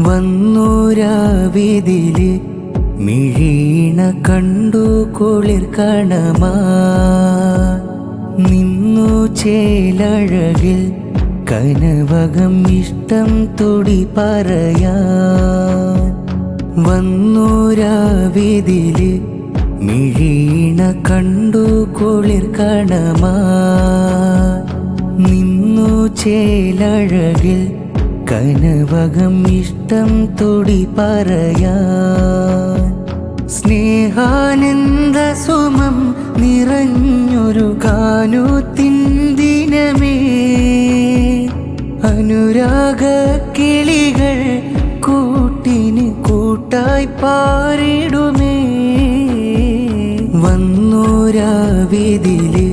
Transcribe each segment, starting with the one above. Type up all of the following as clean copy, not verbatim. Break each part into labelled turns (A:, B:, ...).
A: വന്നൂരാവിതില് മിഴീണ കണ്ടു കുളിർ കണമാ നിന്നു ചേലഴകിൽ കനവകം ഇഷ്ടം തുടി പറയാൻ. വന്നൂരാവിതില് മിഴീണ കണ്ടു കുളിർ കണമാ നിന്നു ചേലഴകിൽ കനവകം ഇഷ്ടം തുടി പറയാൻ. സ്നേഹാനന്ദ സുമം നിറഞ്ഞൊരു കാനൂത്തിൻ ദിനമേ അനുരാഗ കിളികൾ കൂട്ടിന് കൂട്ടായി പാറിടുമേ. വന്നൂരാവിതില്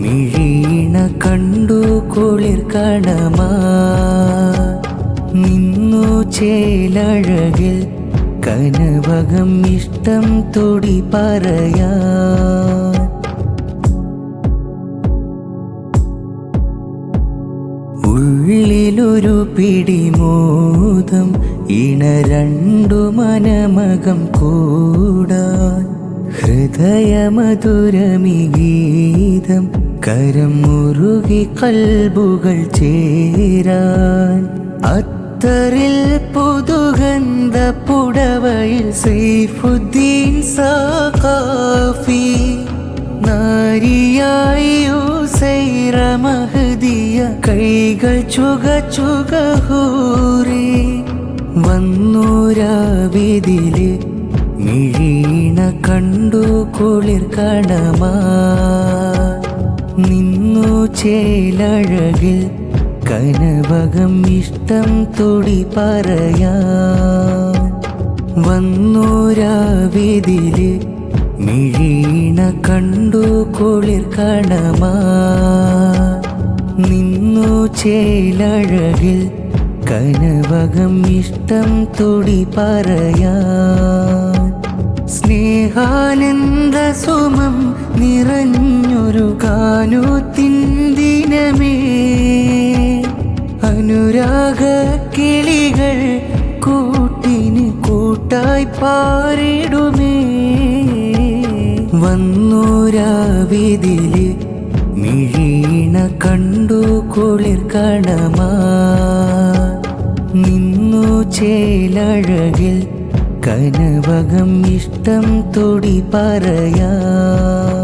A: മിഴീണ കണ്ടു കുളിർ കണമാ നിന്നു ചേലഴകിൽ കനവകം ഇഷ്ടം തുടി പറയാൻ. ഉള്ളിലൊരു പിടിമോദം ഇണ രണ്ടു മനമകം കൂടാൻ. ഹൃദയമധുരമി ഗീതം കരം മുറുകി കൽബുകൾ ചേരാൻ. അത്തറിൽ പുതുഗന്ധ പുടവയിൽ സൈഫുദ്ദീൻ സഖാഫി നാരിയായി ഉസൈറ മഹദിയ കൈകൾ ചുക ചുക ഹൂറി. വന്നൂരാവിതില് മിഴീണ കണ്ടു കുളിർ കണമാ നിന്നു ചേലഴകിൽ കനവകം ഇഷ്ടം തുടി പറയാൻ. വന്നൂരാവിതില് മിഴീണ കണ്ടു കുളിർ കണമാ നിന്നു ചേലഴകിൽ കനവകം ഇഷ്ടം തുടി പറയാൻ. സ്നേഹാനന്ദ സുമം നിറഞ്ഞൊരു കാനൂത്തിൻ ദിനമേ അനുരാഗ കിളികൾ കൂട്ടിന് കൂട്ടായി പാറിടുമേ. വന്നൂരാവിതില് മിഴീണ കണ്ടു കുളിർ കണമാ നിന്നു ചേലഴകിൽ കനവകം ഇഷ്ടം തുടി പറയാൻ.